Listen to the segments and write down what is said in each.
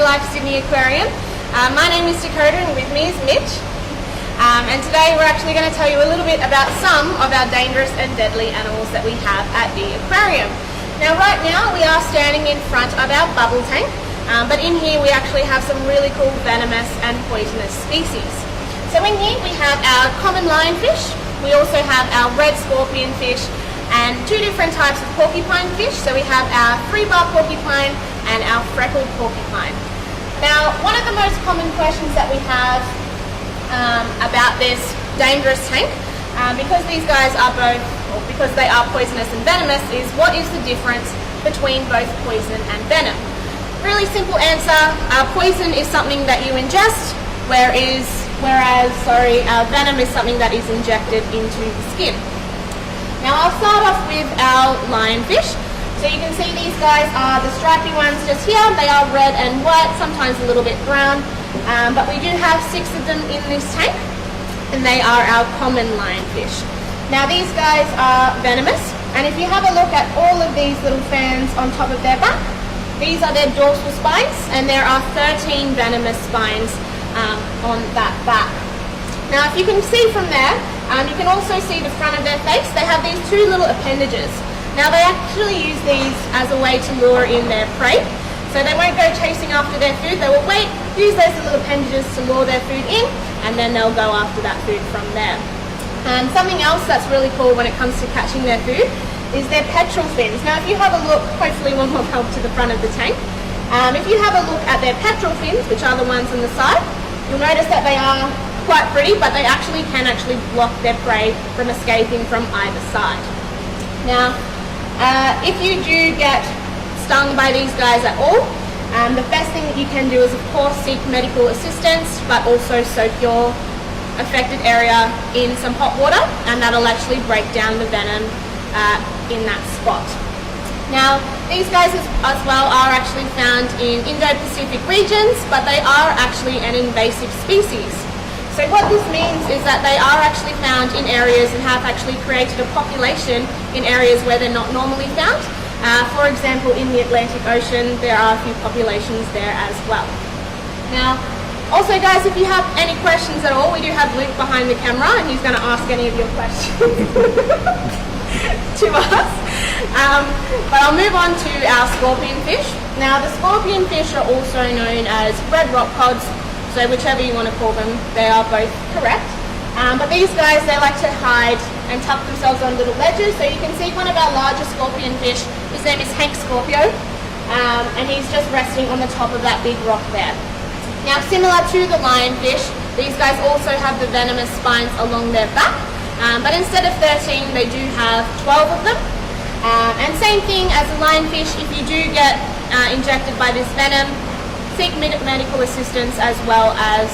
Life Sydney Aquarium. My name is Dakota and with me is Mitch. And today we're actually going to tell you a little bit about some of our dangerous and deadly animals that we have at the aquarium. Now right now we are standing in front of our bubble tank, but in here we actually have some really cool venomous and poisonous species. So in here we have our common lionfish, we also have our red scorpion fish, and two different types of porcupine fish. So we have our free-bar porcupine and our freckled porcupine. Now, one of the most common questions that we have about this dangerous tank, because these guys are both, or because they are poisonous and venomous, is what is the difference between both poison and venom? Really simple answer, poison is something that you ingest, whereas our venom is something that is injected into the skin. Now I'll start off with our lionfish. So you can see these guys are the stripy ones just here. They are red and white, sometimes a little bit brown, but we do have 6 of them in this tank, and they are our common lionfish. Now these guys are venomous, and if you have a look at all of these little fans on top of their back, these are their dorsal spines, and there are 13 venomous spines on that back. Now if you can see from there, you can also see the front of their face. They have these 2 little appendages. Now they actually use these as a way to lure in their prey. So they won't go chasing after their food. They will wait, use those little appendages to lure their food in, and then they'll go after that food from there. Something else that's really cool when it comes to catching their food is their petrel fins. Now if you have a look, hopefully one will help to the front of the tank. If you have a look at their petrel fins, which are the ones on the side, you'll notice that they are quite pretty, but they can block their prey from escaping from either side. Now, if you do get stung by these guys at all, the best thing that you can do is of course seek medical assistance, but also soak your affected area in some hot water, and that'll actually break down the venom in that spot. Now, these guys as well are actually found in Indo-Pacific regions, but they are actually an invasive species. So what this means is that they are actually found in areas and have actually created a population in areas where they're not normally found. For example, in the Atlantic Ocean, there are a few populations there as well. Now, also guys, if you have any questions at all, we do have Luke behind the camera, and he's going to ask any of your questions to us. But I'll move on to our scorpion fish. Now, the scorpion fish are also known as red rock cods, so whichever you want to call them, they are both correct. But these guys, they like to hide and tuck themselves on little ledges. So you can see one of our largest scorpion fish, his name is Hank Scorpio, and he's just resting on the top of that big rock there. Now, similar to the lionfish, these guys also have the venomous spines along their back, but instead of 13, they do have 12 of them. And same thing as the lionfish, if you do get injected by this venom, seek medical assistance as well as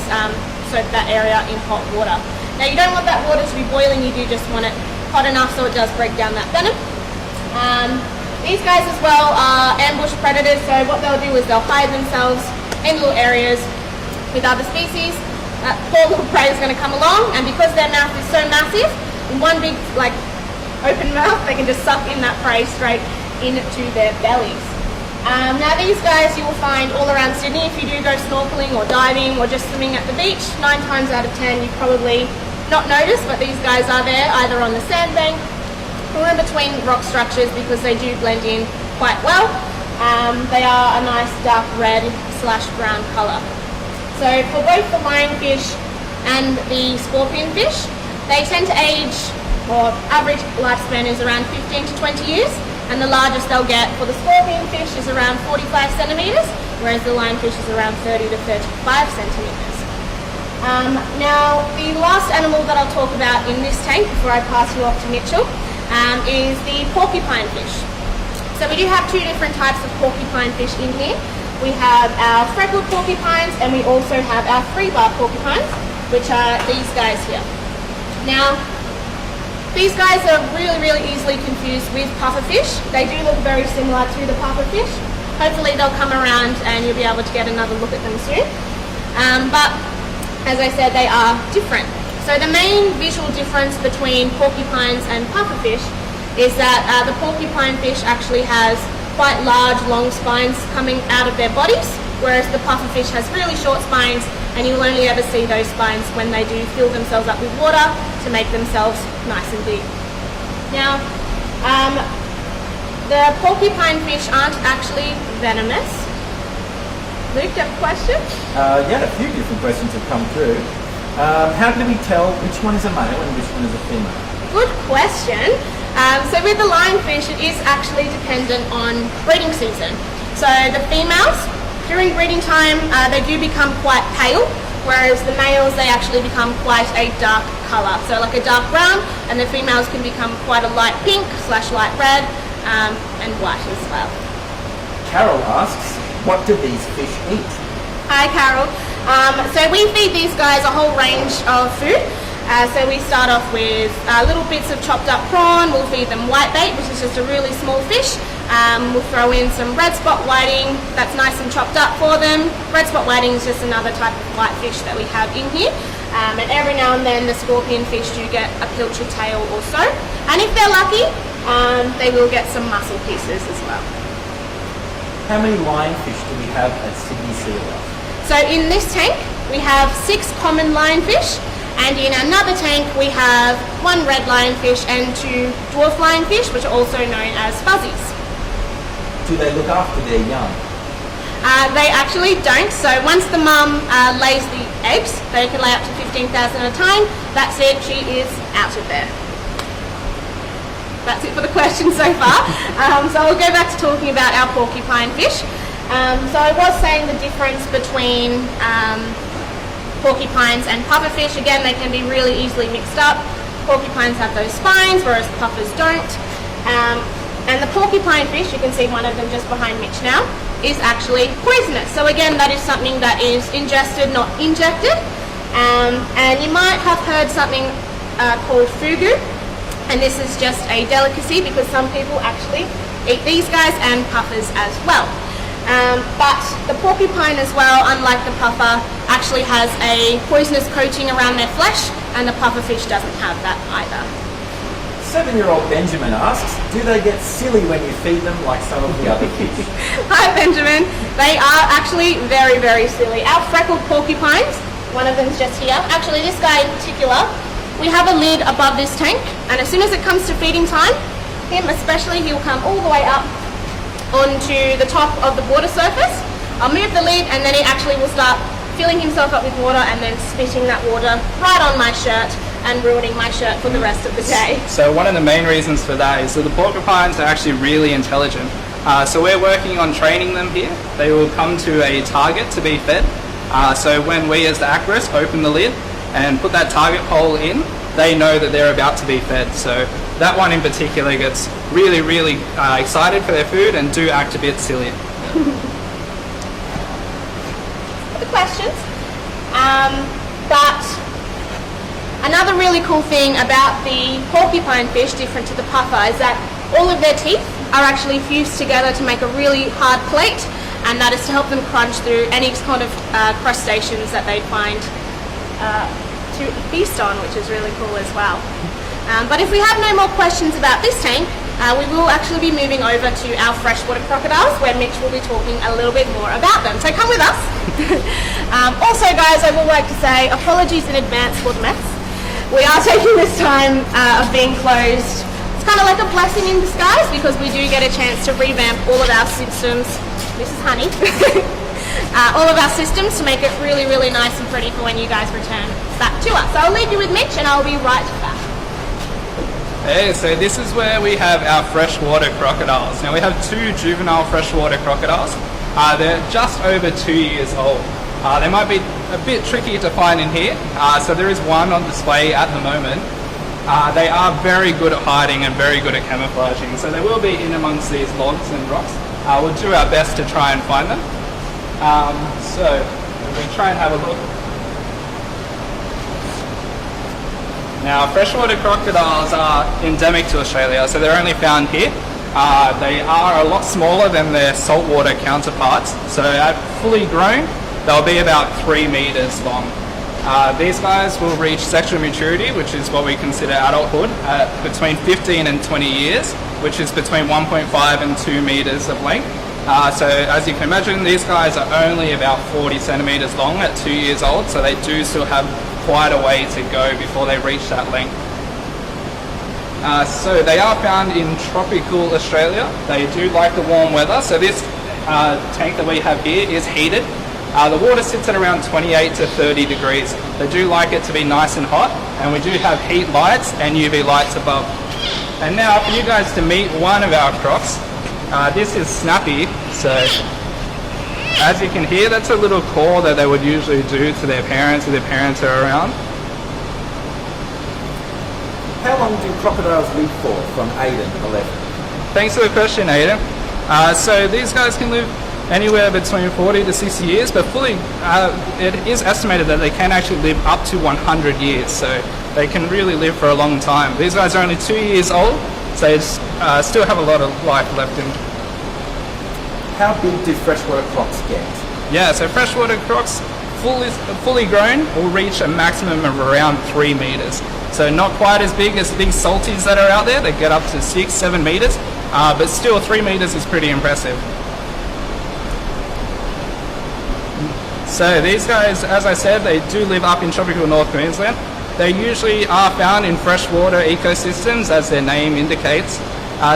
soak that area in hot water. Now you don't want that water to be boiling, you do just want it hot enough so it does break down that venom. These guys as well are ambush predators, so what they'll do is they'll hide themselves in little areas with other species. That poor little prey is going to come along, and because their mouth is so massive, in one big open mouth, they can just suck in that prey straight into their bellies. Now these guys you will find all around Sydney if you do go snorkeling or diving or just swimming at the beach. 9 times out of 10 you probably not notice, but these guys are there either on the sandbank or in between rock structures because they do blend in quite well. They are a nice dark red/brown colour. So for both the lionfish and the scorpion fish, they tend to age, or average lifespan is around 15 to 20 years. And the largest they'll get for the scorpion fish is around 45 centimetres, whereas the lionfish is around 30 to 35 centimetres. Now, the last animal that I'll talk about in this tank before I pass you off to Mitchell is the porcupine fish. So we do have 2 different types of porcupine fish in here. We have our freckled porcupines, and we also have our free-bar porcupines, which are these guys here. Now, these guys are really easily confused with pufferfish. They do look very similar to the pufferfish. Hopefully they'll come around and you'll be able to get another look at them soon. But as I said, they are different. So the main visual difference between porcupines and pufferfish is that the porcupine fish actually has quite large, long spines coming out of their bodies, whereas the pufferfish has really short spines, and you'll only ever see those spines when they do fill themselves up with water to make themselves nice and big. Now, the porcupine fish aren't actually venomous. Luke, do you have a question? Yeah, a few different questions have come through. How can we tell which one is a male and which one is a female? Good question. So with the lionfish, it is actually dependent on breeding season. So the females, during breeding time, they do become quite pale, whereas the males, they actually become quite a dark colour. So like a dark brown, and the females can become quite a light pink / light red, and white as well. Carol asks, what do these fish eat? Hi Carol. So we feed these guys a whole range of food. So we start off with little bits of chopped up prawn. We'll feed them whitebait, which is just a really small fish. We'll throw in some red spot whiting that's nice and chopped up for them. Red spot whiting is just another type of whitefish that we have in here. And every now and then the scorpion fish do get a pilchard tail or so. And if they're lucky, they will get some mussel pieces as well. How many lionfish do we have at Sydney Sea Life? So in this tank we have 6 common lionfish, and in another tank we have 1 red lionfish and 2 dwarf lionfish, which are also known as fuzzies. Do they look after their young? They actually don't. So once the mum lays the eggs, they can lay up to 15,000 at a time. That's it, she is out of there. That's it for the questions so far. So we'll go back to talking about our porcupine fish. So I was saying the difference between porcupines and pufferfish. Again, they can be really easily mixed up. Porcupines have those spines, whereas puffers don't. And the porcupine fish, you can see one of them just behind Mitch now, is actually poisonous. So again, that is something that is ingested, not injected. And you might have heard something called fugu. And this is just a delicacy because some people actually eat these guys and puffers as well. But the porcupine as well, unlike the puffer, actually has a poisonous coating around their flesh, and the pufferfish doesn't have that either. 7-year-old Benjamin asks, do they get silly when you feed them like some of the other fish? Hi Benjamin, they are actually very, very silly. Our freckled porcupines, one of them's just here, actually this guy in particular, we have a lid above this tank, and as soon as it comes to feeding time, him especially, he'll come all the way up onto the top of the water surface. I'll move the lid and then he actually will start filling himself up with water and then spitting that water right on my shirt and ruining my shirt for the rest of the day. So one of the main reasons for that is that the porcupines are actually really intelligent. So we're working on training them here. They will come to a target to be fed. So when we as the aquarists open the lid and put that target pole in, they know that they're about to be fed. So that one in particular gets really, really excited for their food and do act a bit silly. The questions. But another really cool thing about the porcupine fish, different to the puffer, is that all of their teeth are actually fused together to make a really hard plate, and that is to help them crunch through any kind of crustaceans that they find to feast on, which is really cool as well. But if we have no more questions about this tank, we will actually be moving over to our freshwater crocodiles, where Mitch will be talking a little bit more about them. So come with us. Also guys, I would like to say apologies in advance for the mess. We are taking this time of being closed. It's kind of like a blessing in disguise because we do get a chance to revamp all of our systems. This is honey. All of our systems to make it really, really nice and pretty for when you guys return back to us. So I'll leave you with Mitch and I'll be right back. Hey, so this is where we have our freshwater crocodiles. Now we have 2 juvenile freshwater crocodiles. They're just over 2 years old. They might be a bit tricky to find in here, so there is one on display at the moment. They are very good at hiding and very good at camouflaging, so they will be in amongst these logs and rocks. We'll do our best to try and find them. So we try and have a look. Now, freshwater crocodiles are endemic to Australia, so they're only found here. They are a lot smaller than their saltwater counterparts, so at fully grown, they'll be about 3 meters long. These guys will reach sexual maturity, which is what we consider adulthood, at between 15 and 20 years, which is between 1.5 and 2 meters of length. So as you can imagine, these guys are only about 40 centimeters long at 2 years old, so they do still have quite a way to go before they reach that length. So they are found in tropical Australia. They do like the warm weather, so this tank that we have here is heated. The water sits at around 28 to 30 degrees. They do like it to be nice and hot, and we do have heat lights and UV lights above. And now for you guys to meet one of our crocs. This is Snappy, so as you can hear, that's a little call that they would usually do to their parents if their parents are around. How long do crocodiles live for from Aiden, 11? Thanks for the question, Aiden. So these guys can live anywhere between 40 to 60 years, but it is estimated that they can actually live up to 100 years, so they can really live for a long time. These guys are only 2 years old, so they still have a lot of life left in them. How big do freshwater crocs get? Yeah, so freshwater crocs, fully grown, will reach a maximum of around 3 meters. So not quite as big as the big salties that are out there. They get up to 6-7 meters, but still 3 meters is pretty impressive. So these guys, as I said, they do live up in tropical North Queensland. They usually are found in freshwater ecosystems, as their name indicates.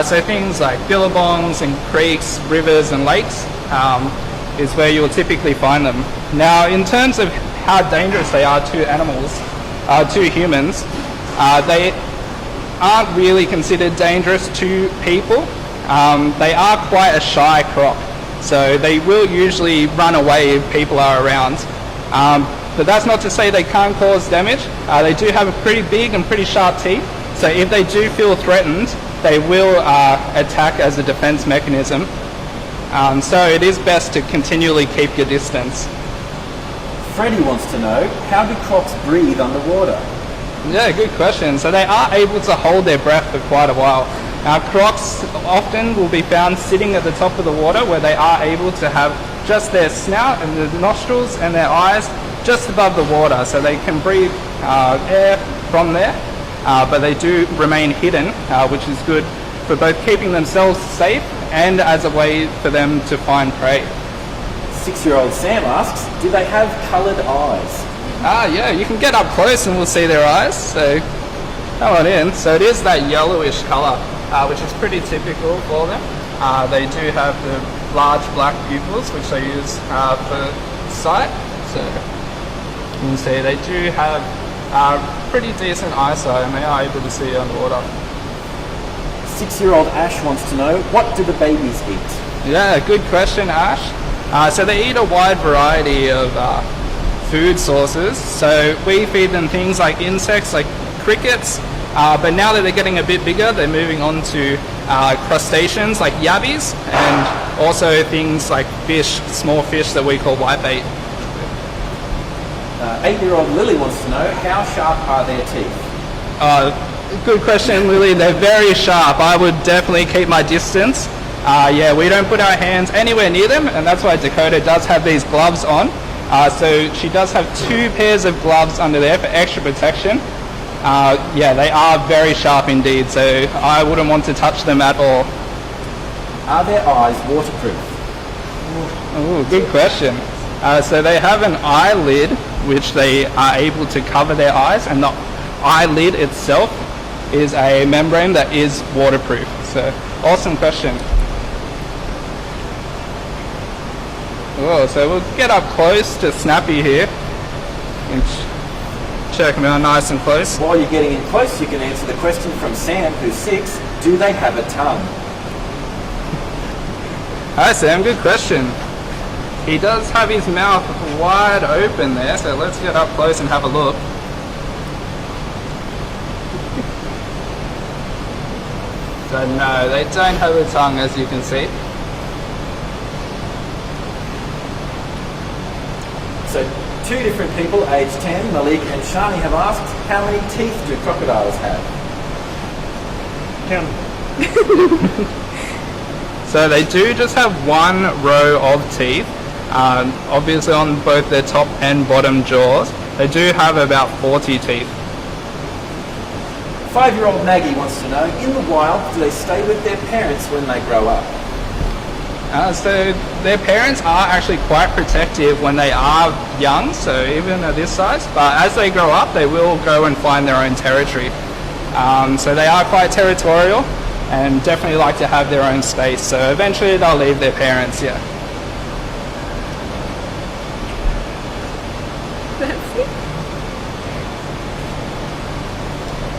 So things like billabongs and creeks, rivers and lakes is where you'll typically find them. Now, in terms of how dangerous they are to animals, to humans, they aren't really considered dangerous to people. They are quite a shy croc, so they will usually run away if people are around. But that's not to say they can't cause damage. They do have a pretty big and pretty sharp teeth, so if they do feel threatened, they will attack as a defense mechanism. So it is best to continually keep your distance. Freddie wants to know, how do crocs breathe underwater? Yeah, good question. So they are able to hold their breath for quite a while. Now, crocs often will be found sitting at the top of the water, where they are able to have just their snout and their nostrils and their eyes just above the water, so they can breathe air from there, but they do remain hidden, which is good for both keeping themselves safe and as a way for them to find prey. 6-year-old Sam asks, do they have coloured eyes? Yeah, you can get up close and we'll see their eyes, so come on in. So it is that yellowish colour, which is pretty typical for them. They do have the large black pupils, which they use for sight, so you can see they do have pretty decent eyesight and they are able to see underwater. 6-year-old Ash wants to know, what do the babies eat? Yeah, good question, Ash. So they eat a wide variety of food sources. So we feed them things like insects, like crickets, but now that they're getting a bit bigger, they're moving on to crustaceans like yabbies, and also things like fish, small fish that we call whitebait. 8-year-old Lily wants to know, how sharp are their teeth? Good question, Lily. They're very sharp. I would definitely keep my distance. Yeah, we don't put our hands anywhere near them, and that's why Dakota does have these gloves on. So she does have 2 pairs of gloves under there for extra protection. Yeah, they are very sharp indeed, so I wouldn't want to touch them at all. Are their eyes waterproof? Ooh, good question. So they have an eyelid which they are able to cover their eyes, and the eyelid itself is a membrane that is waterproof. So awesome question. Oh, so we'll get up close to Snappy here and check him out nice and close. While you're getting in close, you can answer the question from Sam, who's 6. Do they have a tongue? Hi Sam, good question. He does have his mouth wide open there, so let's get up close and have a look. So no, they don't have a tongue, as you can see. So 2 different people, aged 10, Malik and Shani, have asked, how many teeth do crocodiles have? So they do just have 1 row of teeth, obviously on both their top and bottom jaws. They do have about 40 teeth. 5-year-old Maggie wants to know, in the wild, do they stay with their parents when they grow up? So their parents are actually quite protective when they are young, so even at this size, but as they grow up they will go and find their own territory. So they are quite territorial and definitely like to have their own space, so eventually they'll leave their parents, yeah. That's it.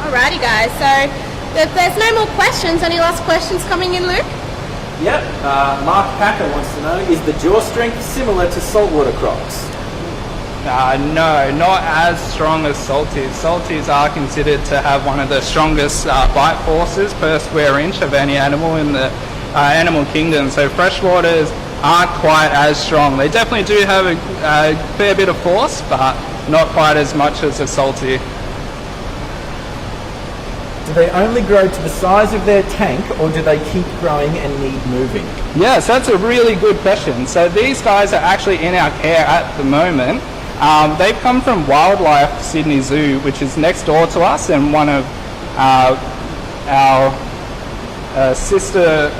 Alrighty guys, so if there's no more questions, any last questions coming in, Luke? Yep. Mark Packer wants to know, is the jaw strength similar to saltwater crocs? No, not as strong as salties. Salties are considered to have one of the strongest bite forces per square inch of any animal in the animal kingdom. So freshwaters aren't quite as strong. They definitely do have a fair bit of force, but not quite as much as a salty. Do they only grow to the size of their tank, or do they keep growing and need moving? Yes, that's a really good question. So these guys are actually in our care at the moment. They've come from Wildlife Sydney Zoo, which is next door to us, and one of our sister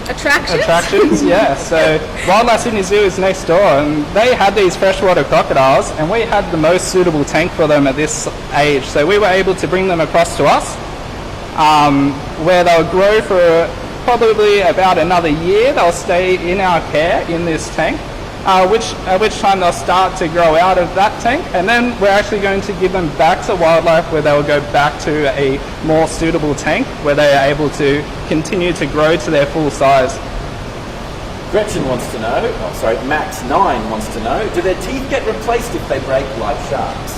attractions. Yeah, so Wildlife Sydney Zoo is next door, and they had these freshwater crocodiles, and we had the most suitable tank for them at this age. So we were able to bring them across to us, where they'll grow for probably about another year. They'll stay in our care in this tank, at which time they'll start to grow out of that tank, and then we're actually going to give them back to wildlife, where they'll go back to a more suitable tank where they are able to continue to grow to their full size. Gretchen wants to know, Max9 wants to know, do their teeth get replaced if they break like sharks?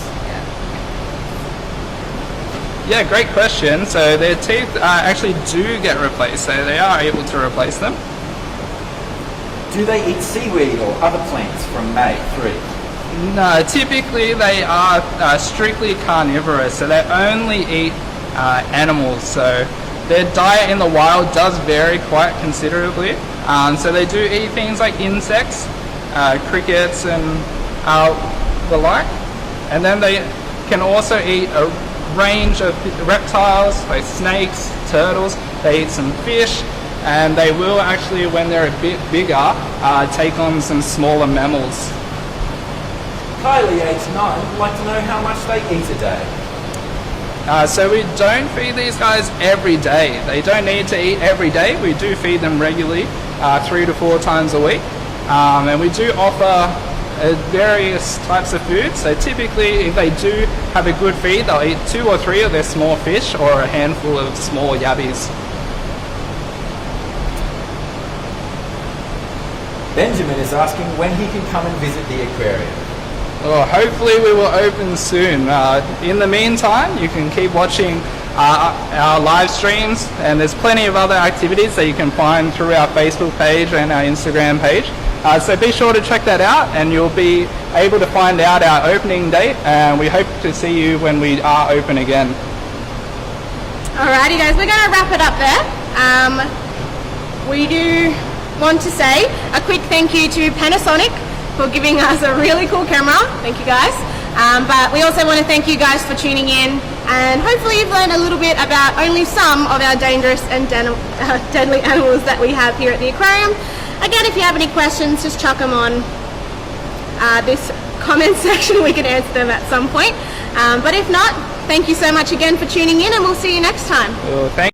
Yeah, great question. So their teeth actually do get replaced, so they are able to replace them. Do they eat seaweed or other plants from May 3? No, typically they are strictly carnivorous, so they only eat animals. So their diet in the wild does vary quite considerably. So they do eat things like insects, crickets and the like. And then they can also eat a range of reptiles like snakes, turtles. They eat some fish, and they will actually, when they're a bit bigger, take on some smaller mammals. Kylie, age 9, would like to know how much they eat a day. So we don't feed these guys every day. They don't need to eat every day. We do feed them regularly, 3 to 4 times a week. And we do offer various types of food. So typically, if they do have a good feed, they'll eat 2 or 3 of their small fish or a handful of small yabbies. Benjamin is asking when he can come and visit the aquarium. Well, hopefully we will open soon. In the meantime, you can keep watching our live streams, and there's plenty of other activities that you can find through our Facebook page and our Instagram page. So be sure to check that out, and you'll be able to find out our opening date, and we hope to see you when we are open again. Alrighty guys, we're going to wrap it up there. We do want to say a quick thank you to Panasonic for giving us a really cool camera. Thank you guys. But we also want to thank you guys for tuning in, and hopefully you've learned a little bit about only some of our dangerous and deadly animals that we have here at the aquarium. Again, if you have any questions, just chuck them on this comment section. We can answer them at some point. But if not, thank you so much again for tuning in, and we'll see you next time. Well, thank